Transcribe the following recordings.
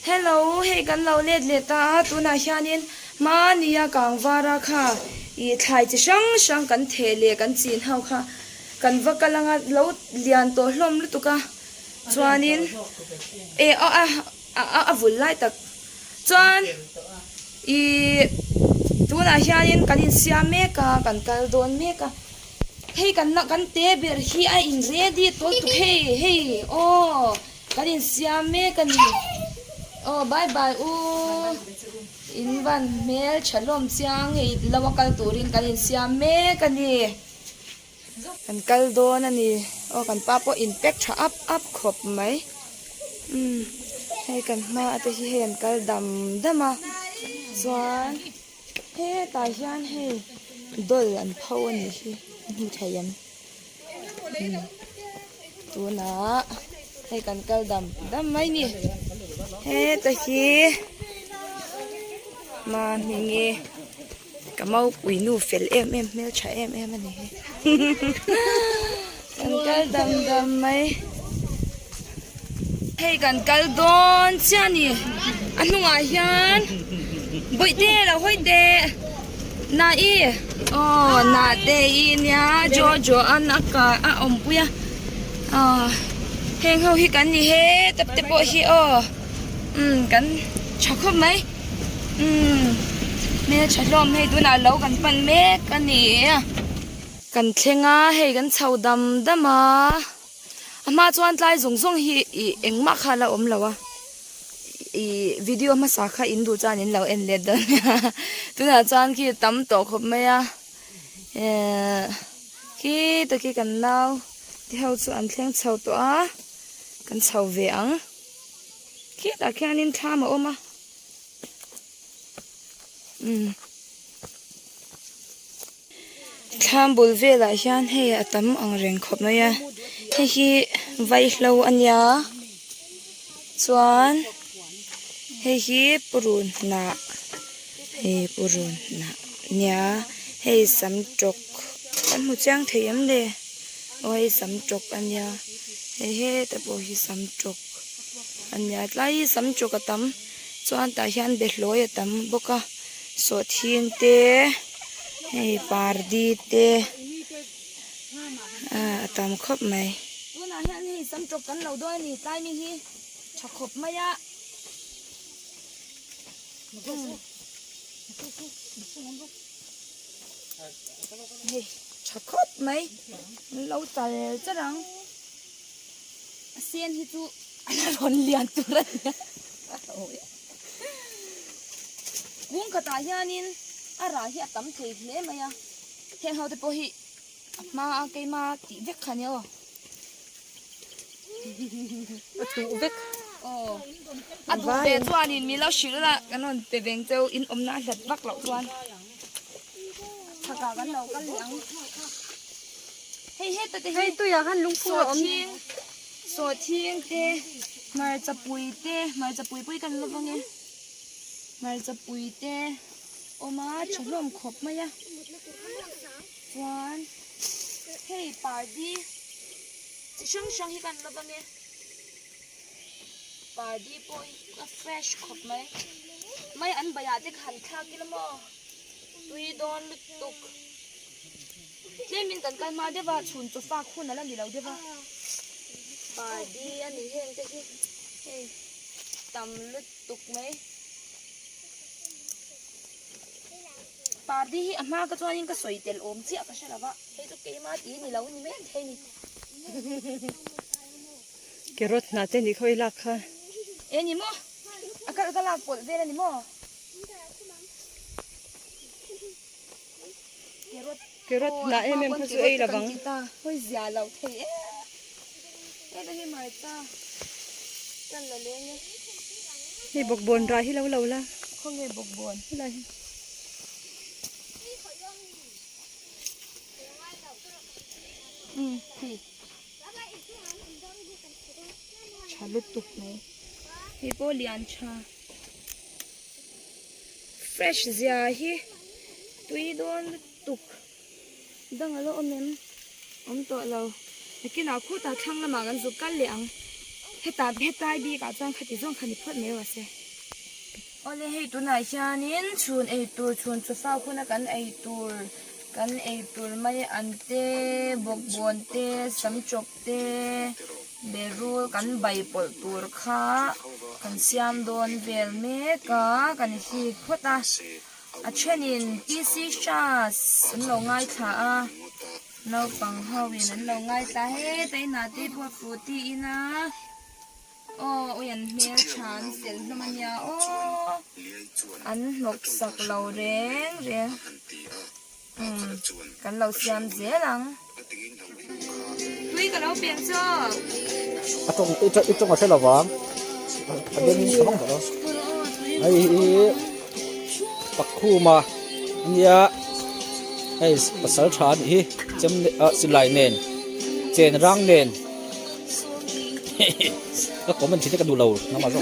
hello hey kan lo let leta tuna hianin mania kangwara kha I thlai chi sang kan thele kan chin hau kha kan vakalanga lo lian to hlom lutuka chuanin a vul lai tak chuan I tuna hianin kan in siam me ka kan kal don me ka hey kan te ber hi a in ready to hey kan in siam me kan oh bye bye in van mel chalom chiang hey lawakal turin kan in siam me kan ni kan kal don ani kan papo in pek tha up khop mai hey kan ma ate hi hen kal dama chuan he ta hian hey dol an phau ani hi hi thayam tuna hey kan kal dam mai ni he ta hi ma ninge kamau uinu fel em mel cha em ani kan kal dam mai hey kan kal don chani anunga hian boite la hoide na na te nya jo anaka a ompuya heng ho hi kan ni he tap te po hi kan chakhom mai me chalom hei duna lo kan pan me kan ni kan thlenga hei kan chaudam dama ama chuan tlai zong hi engma khala om lawa video ma sa kha in du chan in lo en le don tuna chan ki tam to khop maya ki to ki kan naw ti hau chu an thleng chho to a kan chho ve ang ki ta khianin thama oma tham bul vela hian hei atam ang reng khop maya hi vai hlo anya chuan hi purun na nya hei sam tok kan mu chang theiam le oi sam tok anya he ta po hi sam tok anya tlai sam tok atam chuan ta hian be hloi atam boka so thin te hei pardi te atam khop mai tuna hian hei sam tok kan lo do ni tlai mi hi chakhop maya chakhop mai lo tal charang sen hi chu ala ron lian turan gung khata hianin ara hi atam thei hle maya he haude po hi ma ke ma ti vek khanyo tu vek adu be chuanin mi lo shirla kanon pe veng cheu in omna hlat vak lo chuan thaka kan lo kan liang hei ta te hei tu ya kan lungphu om so thing te mar chapui pui kan lovang e mar chapui te oma chalom khop maya chuan hei pardi shang hi kan lovang e pardi poi a fresh khop mai an baya te khan kha kilamo tui don tuk lemin kan kai ma deva chun chu fa khun ala ni lo deva pardi ani heng te hi hey tam lut tuk mai pardi hi ama ka chuanin ka soitel om chi ka shalawa hei tu ke ma ti ni lo ni me thei ni kerot na te ni khoi lak kha ni mo akal kala pol vela ni mo kerot na em khasu ei lawang hoi zia lo thei da hi mai ta kan la le ne ni bok bon ra hi lo la không nghe bộc buồn la thì chả lứt tục này hi po lian cha fresh zia hi tui don tuk dang alo om to lo cái nào khu ta thang là mà gan dục cắt liang hết tai bi cả trang khát tiếng khát phật mấy vậy se ô lê hay tu này xa nín chuồn ai tu chuồn cho sao khu na cắn ai tu mấy anh tê bọc buồn tê sắm chọc tê bê ru cắn bay bol tu kha cắn xiêm đòn về mẹ cả cắn hi phật à chenin pc chas lo ngai tha lo pang hawin lo ngai ta he tai na te po puti ina ô uyan mel chan sel namanya ô an lok sak lo reng kan lo siam je lang tui ka lo pian cho itong ase lawam adem samang đó ai pakhu ma nia ai pasal than hi cham silai nen chen rang nenก็ผมมันชิ้นกันดูเราน้ำมันก็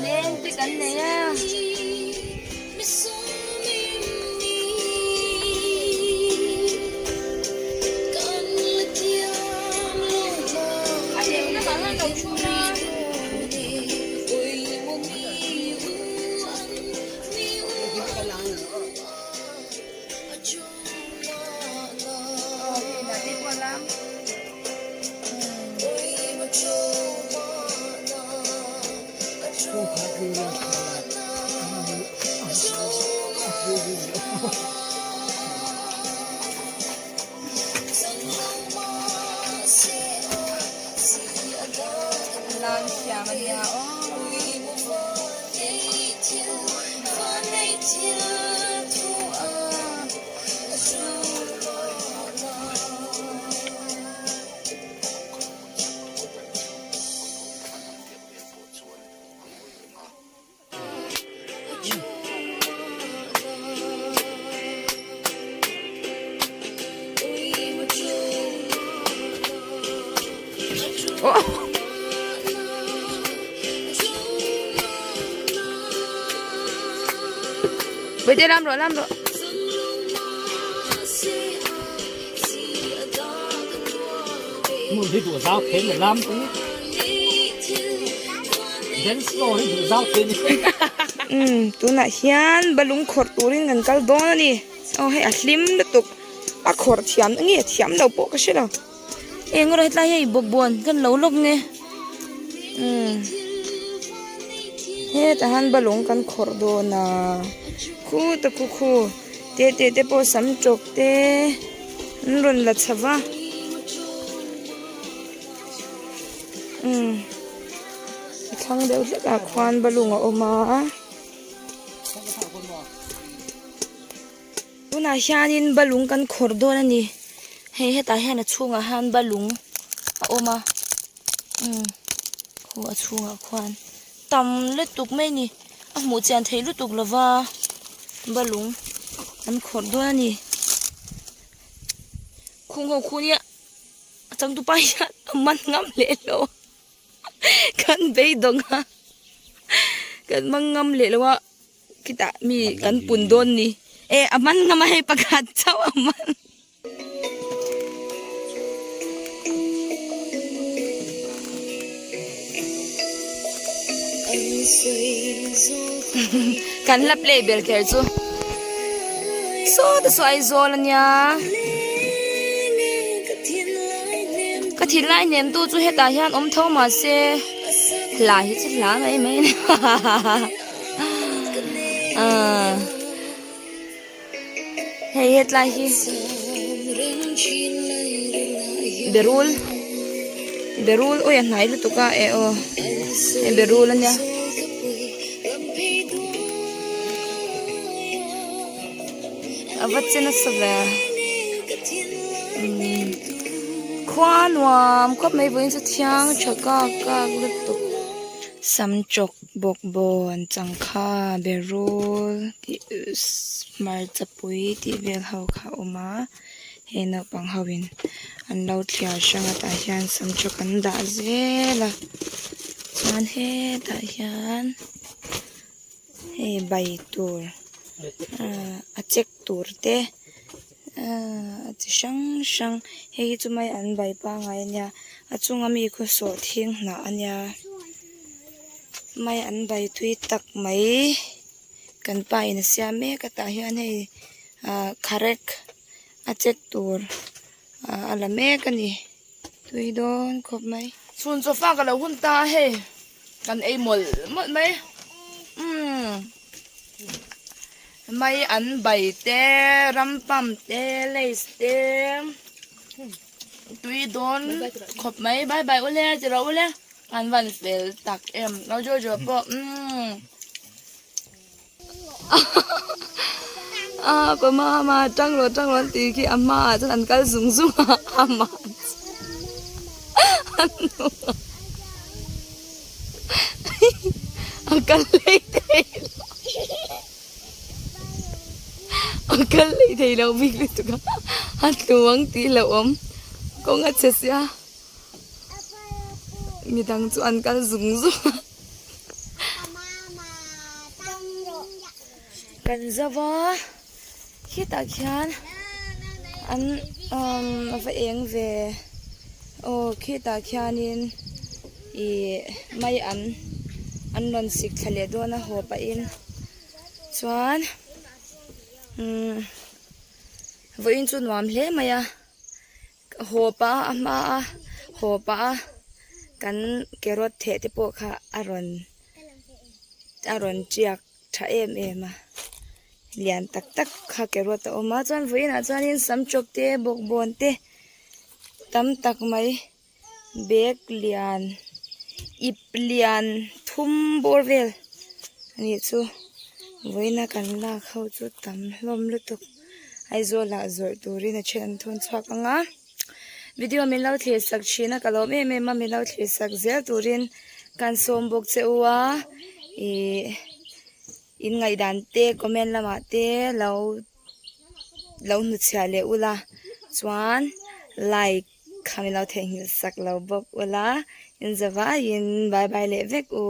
เล่นไปกันเลยอ่ะbây giờ làm rồi muốn đi tụi giao thêm để làm tí đến rồi đi tụi giao thêm tu na hian balung khort turin kan kal don ani oh he atlim de tuk a khort thiam nge thiam lo po ka shela engro hetla hei bobon kan lo lok nge he ta han balung kan khor do na khu ta khu te po sam chok te ron la chawa khang deu ka khwan balung a oma tuna hianin balung kan khor do ani he ta hian a chunga han balung a oma khu a chunga khwan tam le tuk mai ni a mu chan thei lu tuk lawa balung an khor do ani khung ho khunia chang tu pa ya man ngam le lo kan bei donga kan mangam le lo kita mi kan pun don ni aman nga may pagkat chaw aman kan la play bel ker chu so ai zol anya ka thil lai nem tu chu heta hian om tho ma se la hi chi la ngai mai hey het lai hi berul o yan nai lu tu ka berul anya avat chena save khwa nuam khop mai voin sa thiang chaka ka lu tu sam chok bok bon changkha berul ti mar chapui ti vel hau kha oma hena pang hawin an lo thlia shanga ta hian sam chok an da zela chan he ta hian he bai tur a check tur te chi sang hei chu mai an bai pa ngai nia achunga mi khu so thing na ania mai an bai thui tak mai kan pa in sia me ka ta hian hei kharek a chek tur ala me ka ni tui don khop mai sun sofa ka lo hun ta he kan ei mol mai mai an bai te rampam te leis te tui don khop mai bye bye ule chiro ule an van fel tak em lo jo po có mà trăng rồi thì khi amma cho anh cái dùng amma anh cái lấy thì đâu biết được cả anh tuang tí lawm có ngắt chết ya mi đang cho anh cái dùng kan zawa khi ta khian an va eng ve khi ta khianin I mai an non sik thale do na ho pa in chuan vo in chu nuam hle maya ho pa kan kerot the te po kha aron chiak tha em lian tak kha kerot o ma chuan voin a chuan in sam chok te bok bon te tam tak mai bek lian ip lian thum borvel ani chu voina kan la khau chu tam hlom lutuk ai zo la zor turin a chen thon chhak anga video min lo thlirsak china ka lo me ma min lo thlirsak zel turin kan som bok cheuwa in ngai dan te comment lama te lo nu chha le ula chuan like khamilo thengil sak lo bok ula in zawa in bye bye le vek u